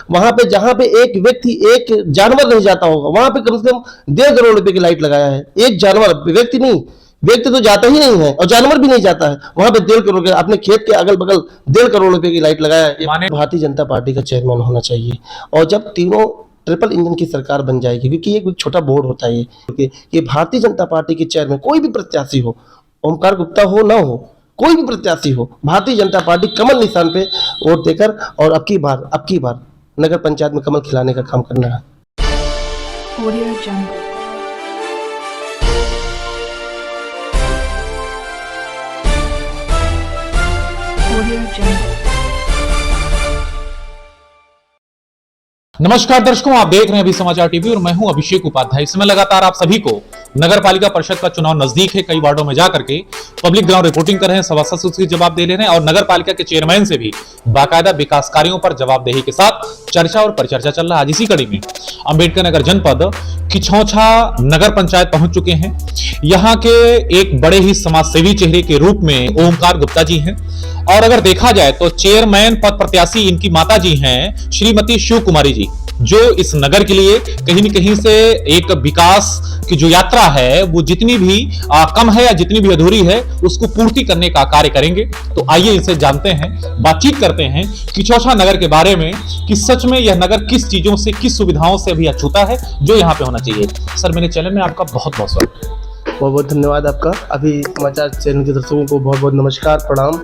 वहां पे जहां पे एक व्यक्ति, एक जानवर नहीं जाता होगा, वहां पे कम से कम 1.5 करोड़ रुपए की लाइट लगाया है। एक जानवर, व्यक्ति नहीं, व्यक्ति तो जाता ही नहीं है और जानवर भी नहीं जाता है वहां पे। 1.5 करोड़, अपने खेत के अगल बगल 1.5 करोड़ रुपए की लाइट लगाया है। भारतीय जनता पार्टी का चेयरमैन होना चाहिए। और जब तीनों ट्रिपल इंजन की सरकार बन जाएगी, क्योंकि एक छोटा बोर्ड होता है ये भारतीय जनता पार्टी के चेयरमैन कोई भी प्रत्याशी हो, ओमकार गुप्ता हो ना हो, कोई भी प्रत्याशी हो, भारतीय जनता पार्टी कमल निशान पे वोट देकर और अब की बार नगर पंचायत में कमल खिलाने का काम करना है। Audio Jungle। Audio Jungle। नमस्कार दर्शकों, आप देख रहे हैं अभी समाचार टीवी और मैं हूं अभिषेक उपाध्याय। इसमें लगातार आप सभी को नगर पालिका परिषद का चुनाव नजदीक है, कई वार्डों में जाकर के पब्लिक ग्राउंड रिपोर्टिंग कर रहे हैं, सवाल उसके जवाब दे ले रहे हैं और नगर पालिका के चेयरमैन से भी बाकायदा विकास कार्यों पर जवाबदेही के साथ चर्चा और परिचर्चा चल रहा है। आज इसी कड़ी में अंबेडकर नगर जनपद किछौछा नगर पंचायत पहुंच चुके हैं। यहाँ के एक बड़े ही समाजसेवी चेहरे के रूप में ओमकार गुप्ता जी हैं और अगर देखा जाए तो चेयरमैन पद प्रत्याशी इनकी माता जी हैं श्रीमती शिव कुमारी जी, जो इस नगर के लिए कहीं न कहीं से एक विकास की जो यात्रा है वो जितनी भी कम है या जितनी भी अधूरी है उसको पूर्ति करने का कार्य करेंगे। तो आइए इनसे जानते हैं, बातचीत करते हैं किछौछा नगर के बारे में कि सच में यह नगर किस चीजों से, किस सुविधाओं से भी अछूता है जो यहाँ पे होना चाहिए। सर, मेरे चैनल में आपका बहुत बहुत स्वागत है। बहुत बहुत धन्यवाद आपका। अभी समाचार चैनल के दर्शकों को बहुत बहुत नमस्कार, प्रणाम।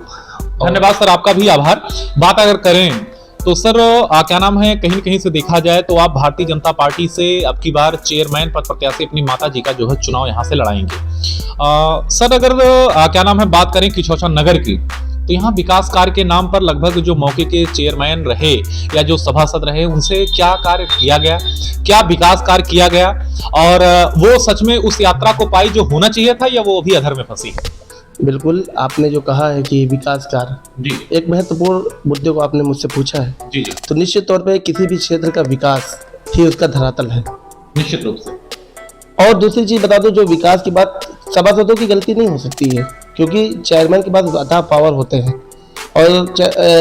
धन्यवाद सर, आपका भी आभार। बात अगर करें तो सर क्या नाम है, कहीं न कहीं से देखा जाए तो आप भारतीय जनता पार्टी से अब की बार चेयरमैन पद प्रत्याशी अपनी माता जी का जो है चुनाव यहाँ से लड़ाएंगे। सर अगर क्या नाम है बात करें किछौछा नगर की, तो यहाँ विकास कार्य के नाम पर लगभग जो मौके के चेयरमैन रहे या जो सभासद रहे उनसे क्या कार्य किया गया, क्या विकास कार्य किया गया और वो सच में उस यात्रा को पाई जो होना चाहिए था या वो अभी अधर में फंसी है? बिल्कुल, आपने जो कहा है कि विकास कार्य, एक महत्वपूर्ण मुद्दे को आपने मुझसे पूछा है। जी। तो निश्चित तौर पे किसी भी क्षेत्र का विकास ही उसका धरातल है, निश्चित रूप से। और दूसरी चीज बता दो, जो विकास की बात, सभासदों की गलती नहीं हो सकती है क्योंकि चेयरमैन के पास अथाह पावर होते हैं और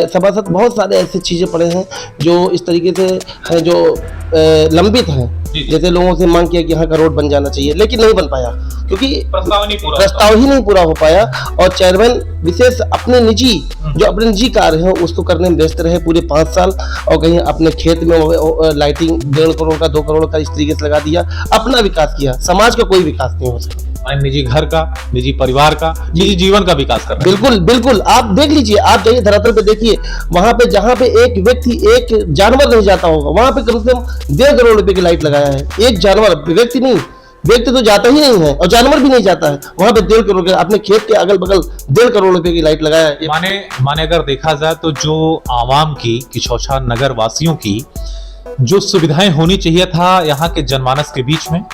सभासद बहुत सारे ऐसी चीजें पड़े हैं जो इस तरीके से हैं जो लंबित हैं। जैसे लोगों से मांग किया कि यहाँ का रोड बन जाना चाहिए, लेकिन नहीं बन पाया क्योंकि प्रस्ताव ही नहीं पूरा हो पाया। और चेयरमैन विशेष अपने अपने निजी कार्य है उसको करने में व्यस्त रहे पूरे 5 साल, और कहीं अपने खेत में लाइटिंग 1.5 करोड़ का 2 करोड़ का इस तरीके से लगा दिया, अपना विकास किया। समाज का कोई विकास नहीं हो सकता, निजी घर का, निजी परिवार का, निजी जीवन का विकास कर रहे हैं। बिल्कुल बिल्कुल, आप देख लीजिए, आप जाइए धरातल पे देखिए, वहां पे जहां पे एक व्यक्ति, एक जानवर नहीं जाता होगा, वहां पे कम से कम 1.5 करोड़ रुपए की लाइट लगाया है। एक जानवर, व्यक्ति नहीं, व्यक्ति तो जाता ही नहीं है और जानवर भी नहीं जाता है वहां पे 1.5 करोड़ का, अपने खेत के अगल बगल 1.5 करोड़ रुपए की लाइट लगाया है। माने अगर देखा जाए तो जो आवाम की, किछौछा नगर वासियों की जो सुविधाएं होनी चाहिए था यहाँ के जनमानस के बीच में,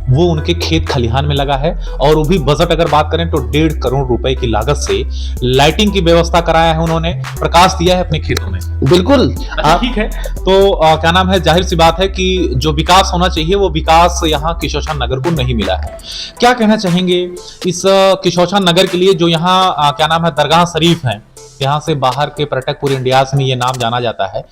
वो उनके खेत खलिहान में लगा है। और वो भी बजट अगर बात करें तो 1.5 करोड़ रुपए की लागत से लाइटिंग की व्यवस्था कराया है उन्होंने, प्रकाश दिया है अपने खेतों में। बिल्कुल ठीक है। तो क्या नाम है, जाहिर सी बात है कि जो विकास होना चाहिए वो विकास यहाँ किछौछा नगर को नहीं मिला है। क्या कहना चाहेंगे इस किछौछा नगर के लिए, जो यहाँ क्या नाम है दरगाह शरीफ है, यहाँ से बाहर के पर्यटक पूरे इंडिया से ये नाम जाना जाता है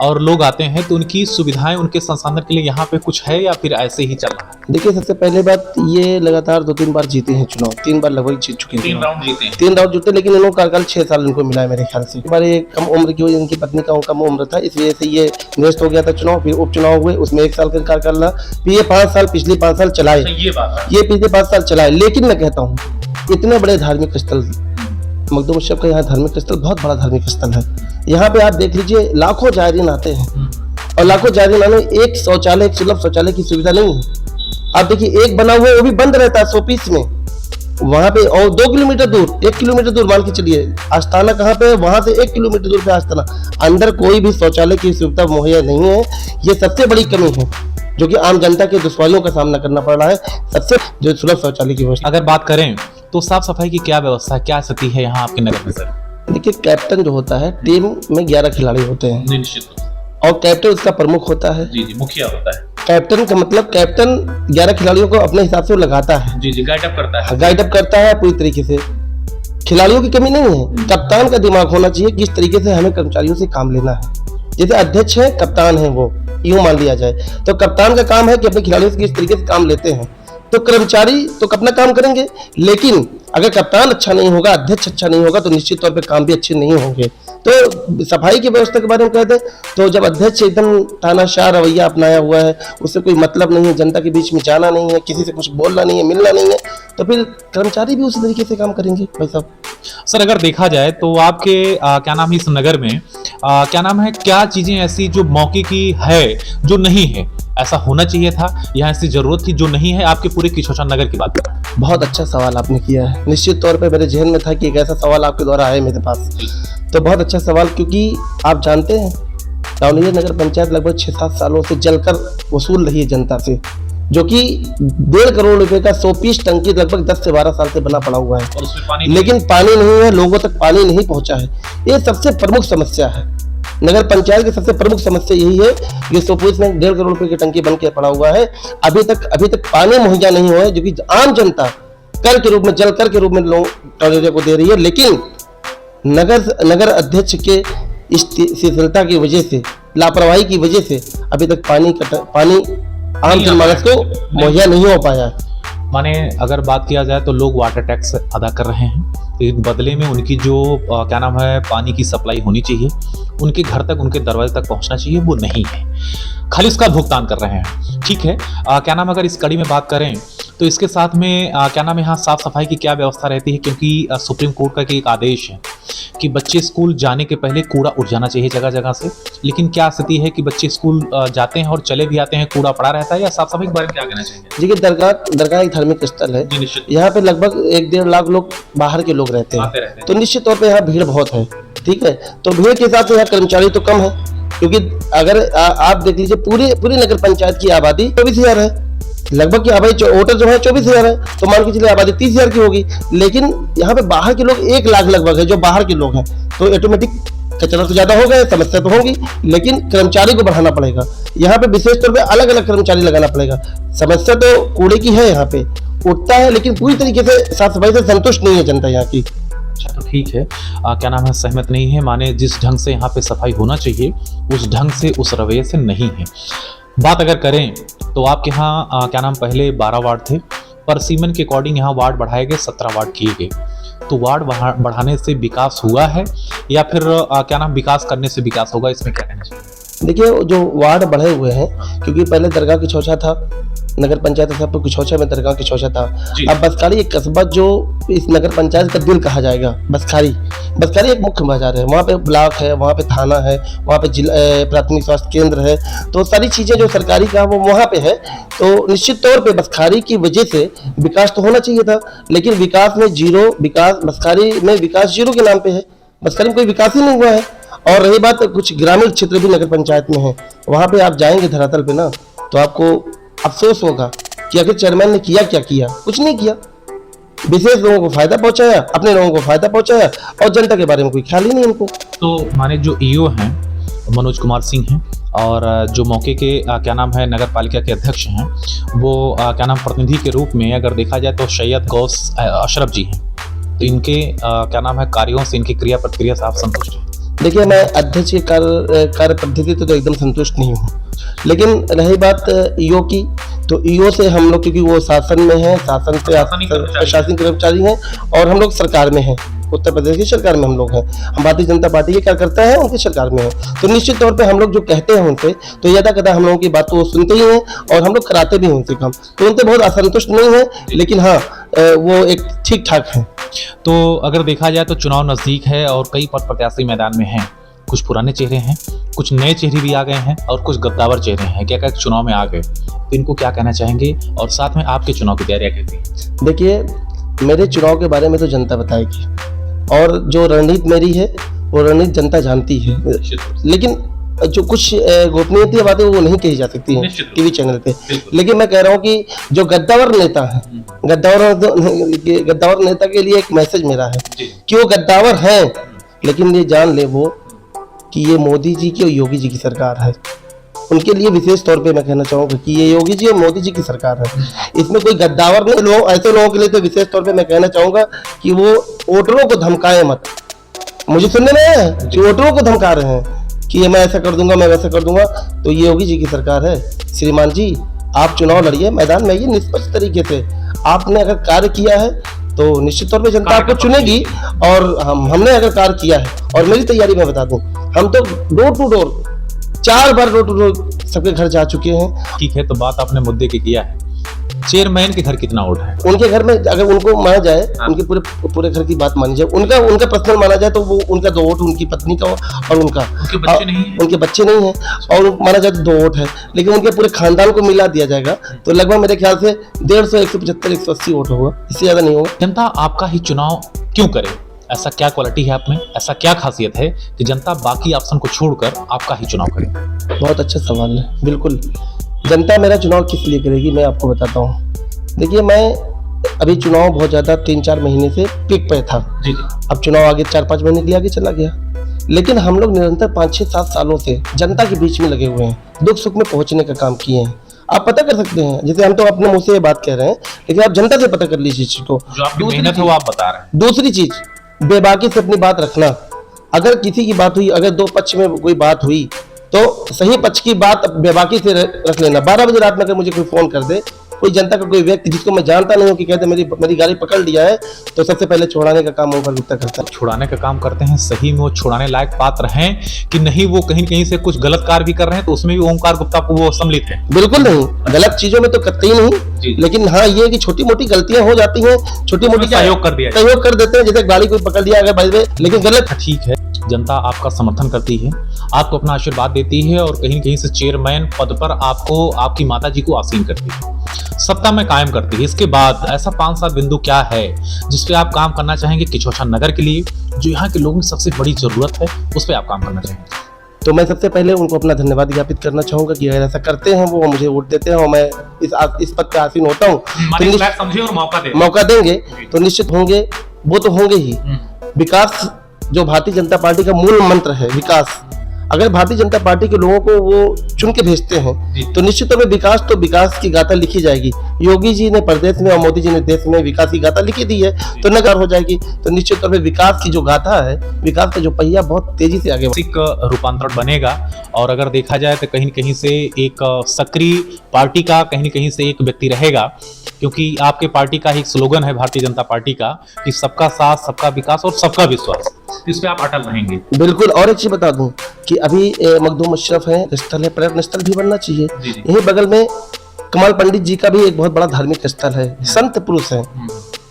और लोग आते हैं, तो उनकी सुविधाएं, उनके संसाधन के लिए यहाँ पे कुछ है या फिर ऐसे ही चल रहा है? देखिए, सबसे पहले बात, ये लगातार 2-3 बार जीते हैं चुनाव, 3 बार लगभग जीत चुके हैं। 3 राउंड जीते हैं। 3 राउंड जीते, लेकिन इन्होंने कार्यकाल 6 साल इनको मिला है मेरे ख्याल से। बारे कम उम्र की वजह, इनकी पत्नी का कम उम्र था, इस वजह से ये निरस्त हो गया था चुनाव। फिर उपचुनाव हुए, उसमें 1 साल का कार्यकाल रहा, फिर ये 5 साल, पिछले 5 साल चलाए, ये पिछले 5 साल चलाए। लेकिन मैं कहता हूँ, इतने बड़े धार्मिक स्थल, मखदूम उत्सव का यहाँ धार्मिक स्थल बहुत बड़ा धार्मिक स्थल है। यहाँ पे आप देख लीजिए, लाखों जायरीन आते हैं और लाखों जायरीन आने, एक शौचालय, एक सुलभ शौचालय की सुविधा नहीं है। आप देखिए, एक बना हुआ वो भी बंद रहता है 100 पीस में वहां पे, और 2 किलोमीटर दूर, 1 किलोमीटर दूर मान के चलिए, आस्थाना कहाँ पे, वहां से 1 किलोमीटर दूर पे आस्थाना, अंदर कोई भी शौचालय की सुविधा मुहैया नहीं है। ये सबसे बड़ी कमी है जो कि आम जनता के दुश्वारियों का सामना करना पड़ रहा है, सबसे जो सुलभ शौचालय की व्यवस्था। अगर बात करें तो साफ सफाई की क्या व्यवस्था है, क्या स्थिति है यहाँ आपके नगर में सर? देखिए, कैप्टन जो होता है, टीम में 11 खिलाड़ी होते हैं, निश्चित, और कैप्टन उसका प्रमुख होता है। जी, मुखिया होता है। कैप्टन का मतलब, कैप्टन 11 खिलाड़ियों को अपने हिसाब से लगाता है। जी, गाइड अप करता है। गाइड अप करता है पूरी तरीके से। खिलाड़ियों की कमी नहीं है, कप्तान का दिमाग होना चाहिए किस तरीके से हमें कर्मचारियों से काम लेना है। जैसे अध्यक्ष है, कप्तान है, वो यूं मान लिया जाए। तो कप्तान का काम है कि अपने खिलाड़ियों से किस तरीके से काम लेते हैं, तो कर्मचारी तो अपना काम करेंगे, लेकिन अगर कप्तान अच्छा नहीं होगा, अध्यक्ष अच्छा नहीं होगा, तो निश्चित तौर पे काम भी अच्छे नहीं होंगे। तो सफाई की व्यवस्था के बारे में कहते हैं, तो जब अध्यक्ष एकदम तानाशाह रवैया अपनाया हुआ है, उससे कोई मतलब नहीं है, जनता के बीच में जाना नहीं है, किसी से कुछ बोलना नहीं है, मिलना नहीं है, तो फिर कर्मचारी भी उसी तरीके से काम करेंगे भाई साहब। सर अगर देखा जाए तो आपके क्या नाम है इस नगर में क्या नाम है, क्या चीजें ऐसी जो मौके की है जो नहीं है, ऐसा होना चाहिए था, यहाँ ऐसी जरूरत थी जो नहीं है, आपके पूरे किशोर नगर की बात करें? बहुत अच्छा सवाल आपने किया है। निश्चित तौर पे मेरे जहन में था कि एक ऐसा सवाल आपके द्वारा आए मेरे पास, तो बहुत अच्छा सवाल, क्योंकि आप जानते हैं दाउनिया नगर पंचायत लगभग 6-7 सालों से जलकर वसूल रही है जनता से, जो कि 1.5 करोड़ रुपए का 100 पीस टंकी लगभग 10 से 12 साल से बना पड़ा हुआ है, और उसमें पानी लेकिन पानी नहीं है, लोगों तक पानी नहीं पहुंचा है। ये सबसे प्रमुख समस्या है, नगर पंचायत की सबसे प्रमुख समस्या यही है कि 100 पीस में 1.5 करोड़ रुपए की टंकी बन के पड़ा हुआ है, अभी तक पानी मुहैया नहीं हुआ है, जो कि आम जनता कर के रूप में, जल कर के रूप में लोग टॉयलेट को दे रही है। लेकिन नगर अध्यक्ष के शिथिलता की वजह से, लापरवाही की वजह से अभी तक पानी आम जनमानस को मुहैया नहीं हो पाया है। माने अगर बात किया जाए तो लोग वाटर टैक्स अदा कर रहे हैं, तो इन बदले में उनकी जो क्या नाम है पानी की सप्लाई होनी चाहिए, उनके घर तक, उनके दरवाजे तक पहुंचना चाहिए, वो नहीं है, खाली उसका भुगतान कर रहे हैं। ठीक है, क्या नाम अगर इस कड़ी में बात करें तो इसके साथ में क्या नाम है यहाँ साफ सफाई की क्या व्यवस्था रहती है, क्योंकि सुप्रीम कोर्ट का एक आदेश है कि बच्चे स्कूल जाने के पहले कूड़ा उठ जाना चाहिए जगह जगह से, लेकिन क्या स्थिति है कि बच्चे स्कूल जाते हैं और चले भी आते हैं, कूड़ा पड़ा रहता है, या साफ सफाई के बारे में क्या कहना चाहिए? देखिए, दरगाह एक धार्मिक स्थल है, यहाँ पे लगभग 1-1.5 लाख लोग बाहर के लोग रहते हैं, तो निश्चित तौर पे यहाँ भीड़ बहुत है। ठीक है, तो भीड़ के हिसाब से यहाँ कर्मचारी तो कम है, क्योंकि अगर आप देख लीजिए पूरी नगर पंचायत की आबादी 24,000 है, लगभग की आबादी वोटर जो है 24,000 है, तो मान के चलिए आबादी 30,000 की होगी, लेकिन यहाँ पे बाहर के लोग 1 लाख लगभग है जो बाहर के लोग हैं, तो ऑटोमेटिक कचरा तो ज्यादा हो गया, समस्या तो होगी, लेकिन कर्मचारी को बढ़ाना पड़ेगा, यहाँ पे विशेष तौर पे अलग अलग कर्मचारी लगाना पड़ेगा। समस्या तो कूड़े की है, यहाँ पे उठता है, लेकिन पूरी तरीके से साफ सफाई से संतुष्ट नहीं है जनता यहाँ की। अच्छा, तो ठीक है, क्या नाम है सहमत नहीं है, माने जिस ढंग से यहाँ पे सफाई होना चाहिए उस ढंग से, उस रवैये से नहीं है। बात अगर करें तो आपके यहाँ क्या नाम पहले 12 वार्ड थे, पर सीमन के अकॉर्डिंग यहाँ वार्ड बढ़ाए गए, 17 वार्ड किए गए, तो वार्ड बढ़ाने से विकास हुआ है या फिर क्या नाम विकास करने से विकास होगा, इसमें क्या कहना चाहिए? देखिए, जो वार्ड बढ़े हुए हैं, क्योंकि पहले दरगाह की चौचा था, नगर पंचायत सब कुछ चौचा में दरगाह की चौचा था, अब बसखारी एक कस्बा जो इस नगर पंचायत का दिल कहा जाएगा, बसखारी एक मुख्य बाजार है, वहाँ पे ब्लॉक है, वहाँ पे थाना है, वहाँ पे जिला प्राथमिक स्वास्थ्य केंद्र है, तो सारी चीजें जो सरकारी का वो वहाँ पे है, तो निश्चित तौर पे बसखारी की वजह से विकास तो होना चाहिए था, लेकिन विकास में जीरो, बसखारी में विकास जीरो के नाम पे है, बसखारी में कोई विकास ही नहीं हुआ है। और रही बात कुछ ग्रामीण क्षेत्र भी नगर पंचायत में है, वहाँ पे आप जाएंगे धरातल पे ना, तो आपको अफसोस होगा कि आखिर चेयरमैन ने किया क्या, कुछ नहीं किया, विशेष लोगों को फायदा पहुंचाया, अपने लोगों को फायदा पहुंचाया, और जनता के बारे में कोई ख्याल ही नहीं इनको। तो माने जो ईओ हैं मनोज कुमार सिंह हैं, और जो मौके के क्या नाम है नगर पालिका के अध्यक्ष हैं, वो क्या नाम प्रतिनिधि के रूप में अगर देखा जाए तो सैयद गौस अशरफ जी हैं, तो इनके क्या नाम है कार्यों से, इनकी क्रिया प्रतिक्रिया से आप संतुष्ट हैं? देखिए, मैं अध्यक्ष की कार्य पद्धति तो एकदम संतुष्ट नहीं हूँ, लेकिन रही बात ईओ की, तो ईओ से हम लोग, क्योंकि वो शासन में है, शासन से प्रशासनिक कर्मचारी हैं, और हम लोग सरकार में हैं, उत्तर प्रदेश की सरकार में हम लोग हैं, हम भारतीय जनता पार्टी के कार्यकर्ता हैं, उनकी सरकार में है, तो निश्चित तौर पे हम लोग जो कहते हैं उनसे, तो यदा कदा हम लोगों की बात तो वो सुनते ही हैं, और हम लोग कराते भी हैं उनसे काम, तो उनसे बहुत असंतुष्ट नहीं है, लेकिन हाँ वो एक ठीक ठाक है। तो अगर देखा जाए तो चुनाव नजदीक है और कई पद प्रत्याशी मैदान में हैं, कुछ पुराने चेहरे हैं, कुछ नए चेहरे भी आ गए हैं, और कुछ गद्दावर चेहरे हैं, क्या क्या चुनाव में आ गए, तो इनको क्या कहना चाहेंगे, और साथ में आपके चुनाव की तैयारियां कैसी हैं? देखिए, मेरे चुनाव के बारे में तो जनता बताएगी, और जो रणनीति मेरी है वो रणनीति जनता जानती है, लेकिन जो कुछ गोपनीय बातें वो नहीं कही जा सकती हैं टीवी चैनल पे। लेकिन मैं कह रहा हूँ कि जो गद्दावर नेता है, गद्दावर नेता के लिए एक मैसेज मेरा है कि वो गद्दावर हैं, लेकिन ये जान ले वो कि ये मोदी जी की और योगी जी की सरकार है। उनके लिए विशेष तौर पे मैं कहना चाहूँगा कि ये योगी जी और मोदी जी की सरकार है, इसमें कोई गद्दावर नहीं। लोग, ऐसे लोगों के लिए तो विशेष तौर पे मैं कहना चाहूँगा कि वो वोटरों को धमकाए मत। मुझे सुनने में आया कि वोटरों को धमका रहे हैं, कि ये मैं ऐसा कर दूंगा, मैं वैसा कर दूंगा, तो ये योगी जी की सरकार है। श्रीमान जी, आप चुनाव लड़िए मैदान में, ये निष्पक्ष तरीके से आपने अगर कार्य किया है तो निश्चित तौर पे जनता आपको चुनेगी। और हमने अगर कार्य किया है, और मेरी तैयारी मैं बता दूं, हम तो डोर टू डोर 4 बार डोर टू डोर सबके घर जा चुके हैं। ठीक है, तो बात आपने मुद्दे की किया है। चेयरमैन के घर कितना वोट है? उनके घर में अगर उनको माना जाए, उनके पूरे घर की बात मानी जाए, उनका पर्सनल माना जाए तो वो उनका 2 वोट, उनकी पत्नी का और उनका, उनके बच्चे नहीं है और माना जाए तो 2 वोट है, लेकिन उनके पूरे खानदान को मिला दिया जाएगा तो लगभग मेरे ख्याल से 150, 175, 180 वोट होगा, इससे ज्यादा नहीं होगा। जनता आपका ही चुनाव क्यों करे? ऐसा क्या क्वालिटी है आप में, ऐसा क्या खासियत है कि जनता बाकी ऑप्शन को छोड़कर आपका ही चुनाव करे? बहुत अच्छा सवाल है। बिल्कुल, जनता मेरा चुनाव किस लिए करेगी मैं आपको बताता हूँ। देखिए, मैं अभी चुनाव बहुत ज़्यादा 3-4 महीने से पीक पे था। जी। अब चुनाव आगे 4-5 महीने के लिए आगे चला गया, लेकिन हम लोग निरंतर 5-6-7 सालों से जनता के बीच में लगे हुए हैं, दुख सुख में पहुंचने का काम किए हैं। आप पता कर सकते हैं, जैसे हम तो अपने मुंह से ये बात कह रहे हैं, लेकिन आप जनता से पता कर लीजिए चीज को। जो आपकी मेहनत है वो आप बता रहे हैं। दूसरी चीज, बेबाकी से अपनी बात रखना। अगर किसी की बात हुई, अगर 2 पक्ष में कोई बात हुई तो सही पक्ष की बात बेबाकी से रख लेना। 12 बजे रात में अगर मुझे कोई फोन कर दे, कोई जनता का कोई व्यक्ति जिसको मैं जानता नहीं हूँ, कि कहते मेरी गाड़ी पकड़ लिया है, तो सबसे पहले छुड़ाने का काम ओमकार गुप्ता करता है। छुड़ाने का काम करते हैं, सही में वो छुड़ाने लायक पात्र हैं कि नहीं? वो कहीं कहीं से कुछ गलत कार्य भी कर रहे हैं तो उसमें भी ओमकार गुप्ता को वो सम्मिलित है? बिल्कुल नहीं, गलत चीजों में तो कतई नहीं, लेकिन हाँ ये है कि छोटी मोटी गलतियां हो जाती हैं, छोटी मोटी सहयोग कर देते हैं, जैसे गाड़ी कोई पकड़ लिया अगर, लेकिन गलत। ठीक है, जनता आपका समर्थन करती है, आपको अपना आशीर्वाद देती है और कहीं कहीं से चेयरमैन पद पर आपको, आपकी माता जी को आसीन करती है, सत्ता में कायम करती है। इसके बाद ऐसा 5-7 बिंदु क्या है जिस पे आप काम करना चाहेंगे किचौछा नगर के लिए, जो यहाँ के लोगों की सबसे बड़ी जरूरत है, उस पे आप काम करना चाहेंगे? तो मैं सबसे पहले उनको अपना धन्यवाद ज्ञापित करना चाहूंगा कि अगर ऐसा करते हैं, वो मुझे वोट देते हैं और मैं इस पद पे आसीन होता हूँ, समझे और मौका देंगे तो निश्चित होंगे, वो तो होंगे ही। विकास जो भारतीय जनता पार्टी का मूल मंत्र है, विकास, अगर भारतीय जनता पार्टी के लोगों को वो चुन के भेजते हैं तो निश्चित तौर पर तो विकास की गाथा लिखी जाएगी। योगी जी ने प्रदेश में और मोदी जी ने देश में विकास की गाथा लिखी दी है, तो नगर हो जाएगी। तो निश्चित तौर पर विकास की जो गाथा है, विकास का जो पहिया बहुत तेजी से आगे रूपांतरण बनेगा। और अगर देखा जाए तो कहीं कहीं से एक सक्रिय पार्टी का कहीं कहीं से एक व्यक्ति रहेगा, क्योंकि आपके पार्टी का ही स्लोगन है भारतीय जनता पार्टी का कि सबका साथ, सबका विकास और सबका विश्वास। इस पे आप अटल रहेंगे? बिल्कुल। और एक चीज बता दूं कि अभी मखदूम अशरफ है, स्थल है, पर्यटन स्थल भी बनना चाहिए। यही बगल में कमाल पंडित जी का भी एक बहुत बड़ा धार्मिक स्थल है, संत पुरुष है,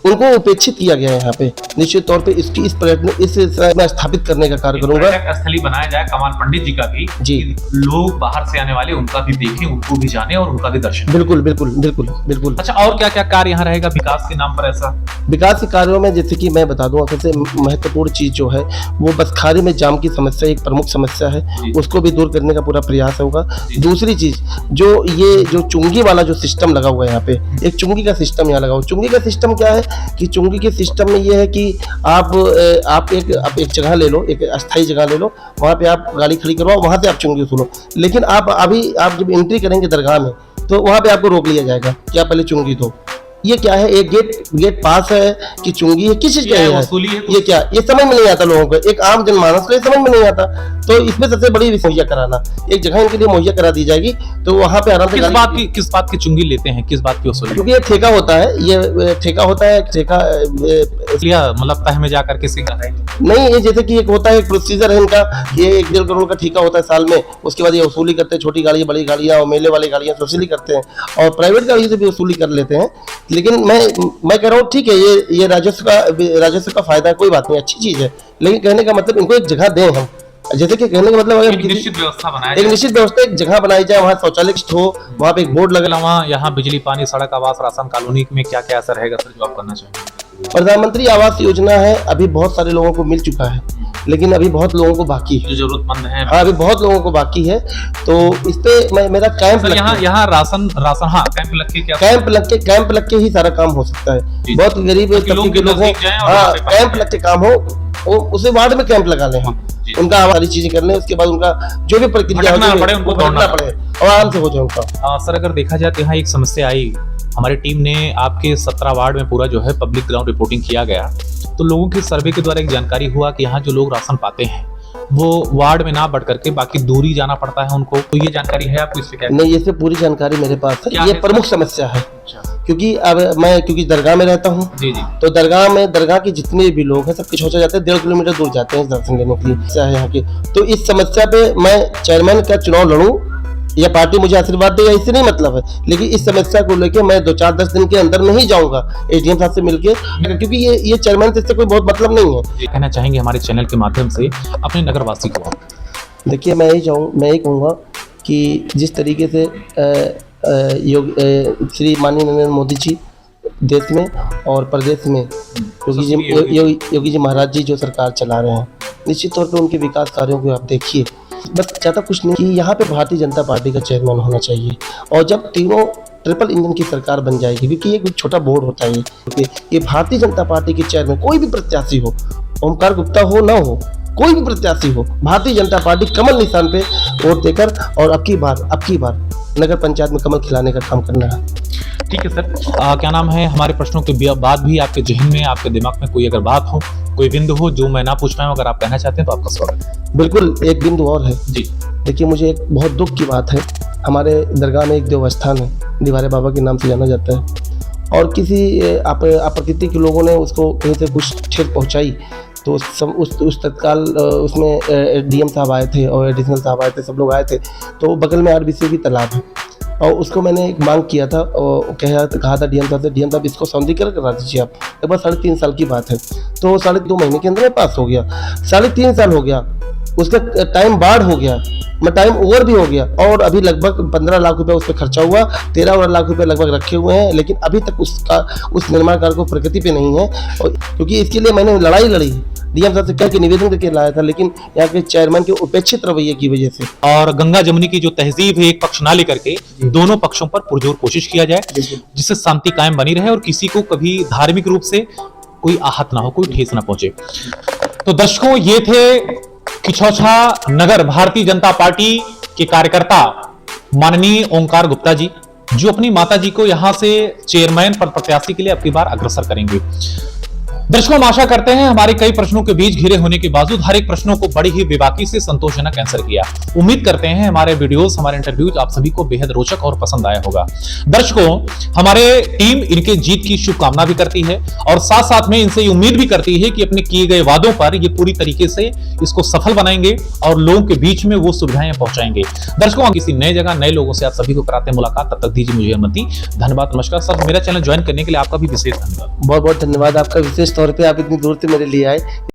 उनको उपेक्षित किया गया है यहाँ पे। निश्चित तौर पे इसकी इस पर्यटन मैं स्थापित करने का कार्य करूंगा। स्थली बनाया जाए कमाल पंडित जी का भी, जी, लोग बाहर से आने वाले उनका भी देखें, उनको भी जाने और उनका भी दर्शन। बिल्कुल बिल्कुल बिल्कुल बिल्कुल। अच्छा, और क्या क्या कार्य यहाँ रहेगा विकास के नाम पर? ऐसा विकास के कार्यों में जैसे कि मैं बता दूं, सबसे महत्वपूर्ण चीज जो है वो बसखारी में जाम की समस्या एक प्रमुख समस्या है, उसको भी दूर करने का पूरा प्रयास होगा। दूसरी चीज, जो चुंगी वाला जो सिस्टम लगा हुआ है यहाँ पे, एक चुंगी का सिस्टम यहाँ लगा हुआ। चुंगी का सिस्टम क्या है कि चुंगी के सिस्टम में ये है कि आप एक जगह ले लो, एक अस्थायी जगह ले लो, वहाँ पे आप गाड़ी खड़ी करवाओ, वहाँ से आप चुंगी वसूलो। लेकिन आप जब एंट्री करेंगे दरगाह में तो वहाँ पे आपको रोक लिया जाएगा कि आप पहले चुंगी दो। ये क्या है? एक गेट पास है कि चुंगी है, किस चीज का है? ये क्या, ये समझ में नहीं आता लोगों को, एक आम जनमानस को ये समझ में नहीं आता। तो इसमें सबसे बड़ी मुहैया कराना, एक जगह इनके लिए मुहैया करा दी जाएगी तो वहाँ पे आराम से। किस बात की चुंगी लेते हैं, किस बात की वसूली? क्योंकि ये ठेका होता है, मतलब तह में जाकर किसी का है नहीं, ये जैसे कि एक होता है, एक प्रोसीजर है इनका, ये 1-1.5 करोड़ का ठेका होता है साल में, उसके बाद ये वसूली करते हैं, छोटी गाड़ियां, बड़ी गाड़ियां और मेले वाली गाड़ियां वसूली करते हैं, और प्राइवेट गाड़ी से भी वसूली कर लेते हैं। लेकिन मैं कह रहा हूँ ठीक है, ये राजस्व का फायदा, कोई बात नहीं, अच्छी चीज है, लेकिन कहने का मतलब इनको एक जगह दें हम। जैसे कि कहने का मतलब एक निश्चित व्यवस्था बनाए, एक जगह बनाई जाए, वहाँ शौचालय हो, वहाँ पे एक बोर्ड लगे, वहाँ यहाँ बिजली, पानी, सड़क, आवास, राशन कॉलोनी में क्या क्या असर रहेगा सर जो आप करना चाहेंगे? प्रधानमंत्री आवास योजना है, अभी बहुत सारे लोगों को मिल चुका है, लेकिन अभी बहुत लोगों को बाकी है, जो जरूरतमंद है। हाँ, अभी बहुत लोगों को बाकी है। तो इस पे मेरा कैंप यहाँ राशन हाँ, कैंप लग के ही सारा काम हो सकता है। बहुत गरीब तबके के लोग कैंप लग के काम हो, उसे वार्ड में कैंप लगा लें, उनका सारी चीजें कर लें, उसके बाद उनका जो भी प्रक्रिया उनको भटकना पड़े और आराम से हो जाए उनका। सर, अगर देखा जाए तो यहाँ एक समस्या आई, हमारी टीम ने आपके 17 वार्ड में पूरा जो है पब्लिक ग्राउंड रिपोर्टिंग किया गया, तो लोगों के सर्वे के द्वारा एक जानकारी हुआ कि यहाँ जो लोग राशन पाते हैं वो वार्ड में ना बढ़ करके बाकी दूरी जाना पड़ता है उनको, तो ये जानकारी है आपको इससे क्या? नहीं, ये पूरी जानकारी मेरे पास क्या है। ये है प्रमुख इसका? समस्या है, अच्छा। क्योंकि अब मैं दरगाह में रहता हूँ, जी जी। तो दरगाह के जितने भी लोग हैं सब कुछ हो जाते हैं, 1.5 किलोमीटर दूर जाते हैं दर्शन लेने के लिए। समस्या है यहाँ की। तो इस समस्या पे मैं चेयरमैन का चुनाव लड़ूं या पार्टी मुझे आशीर्वाद दे, इससे नहीं मतलब है, लेकिन इस समस्या को लेकर मैं 2-4-10 दिन के अंदर में ही जाऊंगा एडीएम साहब से मिलके, क्योंकि ये चेयरमैन से इससे कोई बहुत मतलब नहीं है। ये कहना चाहेंगे हमारे चैनल के माध्यम से अपने नगरवासी को? देखिए, मैं यही कहूँगा कि जिस तरीके से श्री माननीय नरेंद्र मोदी जी देश में और प्रदेश में योगी जी महाराज जी जो सरकार चला रहे हैं, निश्चित तौर पे उनके विकास कार्यों को आप देखिए। बस ज़्यादा कुछ नहीं कि यहाँ पे भारतीय जनता पार्टी का चेयरमैन होना चाहिए, और जब तीनों ट्रिपल इंजन की सरकार बन जाएगी, क्योंकि ये कोई छोटा बोर्ड होता है, क्योंकि ये भारतीय जनता पार्टी के चेयरमैन कोई भी प्रत्याशी हो, ओमकार गुप्ता हो ना हो, कोई भी प्रत्याशी हो, भारतीय जनता पार्टी कमल निशान पे वोट देकर और अब की बार नगर पंचायत में कमल खिलाने का काम करना है। ठीक है सर, क्या नाम है, हमारे प्रश्नों के बाद भी आपके जहन में, आपके दिमाग में कोई अगर बात हो, कोई बिंदु हो जो मैं ना पूछ पाया हूं, अगर आप कहना चाहते हैं तो आपका स्वागत है। बिल्कुल, एक बिंदु और है जी। देखिए, मुझे एक बहुत दुख की बात है, हमारे दरगाह में एक देवस्थान है, दीवारे बाबा के नाम से जाना जाता है, और किसी अप्रकृति के लोगों ने उसको कहीं से कुछ ठेस पहुंचाई, तो उस तत्काल उसमें डीएम साहब आए थे और एडिशनल साहब आए थे, सब लोग आए थे। तो बगल में आरबीसी की तालाब है, और उसको मैंने एक मांग किया था और कहा था डीएम साहब से, डीएम साहब इसको सौंदर्यीकरण करा दीजिए आप। लगभग 3.5 साल की बात है, तो 2.5 महीने के अंदर में पास हो गया। 3.5 साल हो गया, उसका टाइम बाढ़ हो गया, टाइम ओवर भी हो गया, और अभी लगभग 15 लाख रुपए उस पर खर्चा हुआ, 13 लाख रुपए लगभग रखे हुए हैं, लेकिन अभी तक उस निर्माण कार्य को प्रगति पे नहीं है। और क्योंकि इसके लिए मैंने लड़ाई लड़ी, डीएम साहब से कह के निवेदन करके लाया था, लेकिन यहाँ के चेयरमैन के उपेक्षित रवैये की वजह से। और गंगा जमुनी की जो तहजीब है, एक पक्ष ना लेकर के दोनों पक्षों पर पुरजोर कोशिश किया जाए, जिससे शांति कायम बनी रहे और किसी को कभी धार्मिक रूप से कोई आहत ना हो, कोई ठेस ना पहुंचे। तो दर्शकों, ये थे किछौछा नगर भारतीय जनता पार्टी के कार्यकर्ता माननीय ओमकार गुप्ता जी, जो अपनी माता जी को यहां से चेयरमैन पद प्रत्याशी के लिए अब की बार अग्रसर करेंगे। दर्शकों, हम आशा करते हैं हमारे कई प्रश्नों के बीच घिरे होने के बावजूद हर एक प्रश्नों को बड़ी ही बेबाकी से संतोषजनक आंसर किया। उम्मीद करते हैं हमारे वीडियोस, हमारे इंटरव्यूज आप सभी को बेहद रोचक और पसंद आया होगा। दर्शकों, हमारे टीम इनके जीत की शुभकामना भी करती है और साथ साथ में इनसे उम्मीद भी करती है कि अपने किए गए वादों पर ये पूरी तरीके से इसको सफल बनाएंगे और लोगों के बीच में वो सुविधाएं पहुंचाएंगे। दर्शकों, किसी नए जगह नए लोगों से आप सभी को कराते हैं मुलाकात, तब तक दीजिए मुझे अनुमति। धन्यवाद, नमस्कार सर। मेरा चैनल ज्वाइन करने के लिए आपका भी विशेष धन्यवाद। बहुत बहुत धन्यवाद आपका, विशेष तौर पे आप इतनी दूर से मेरे लिए आए।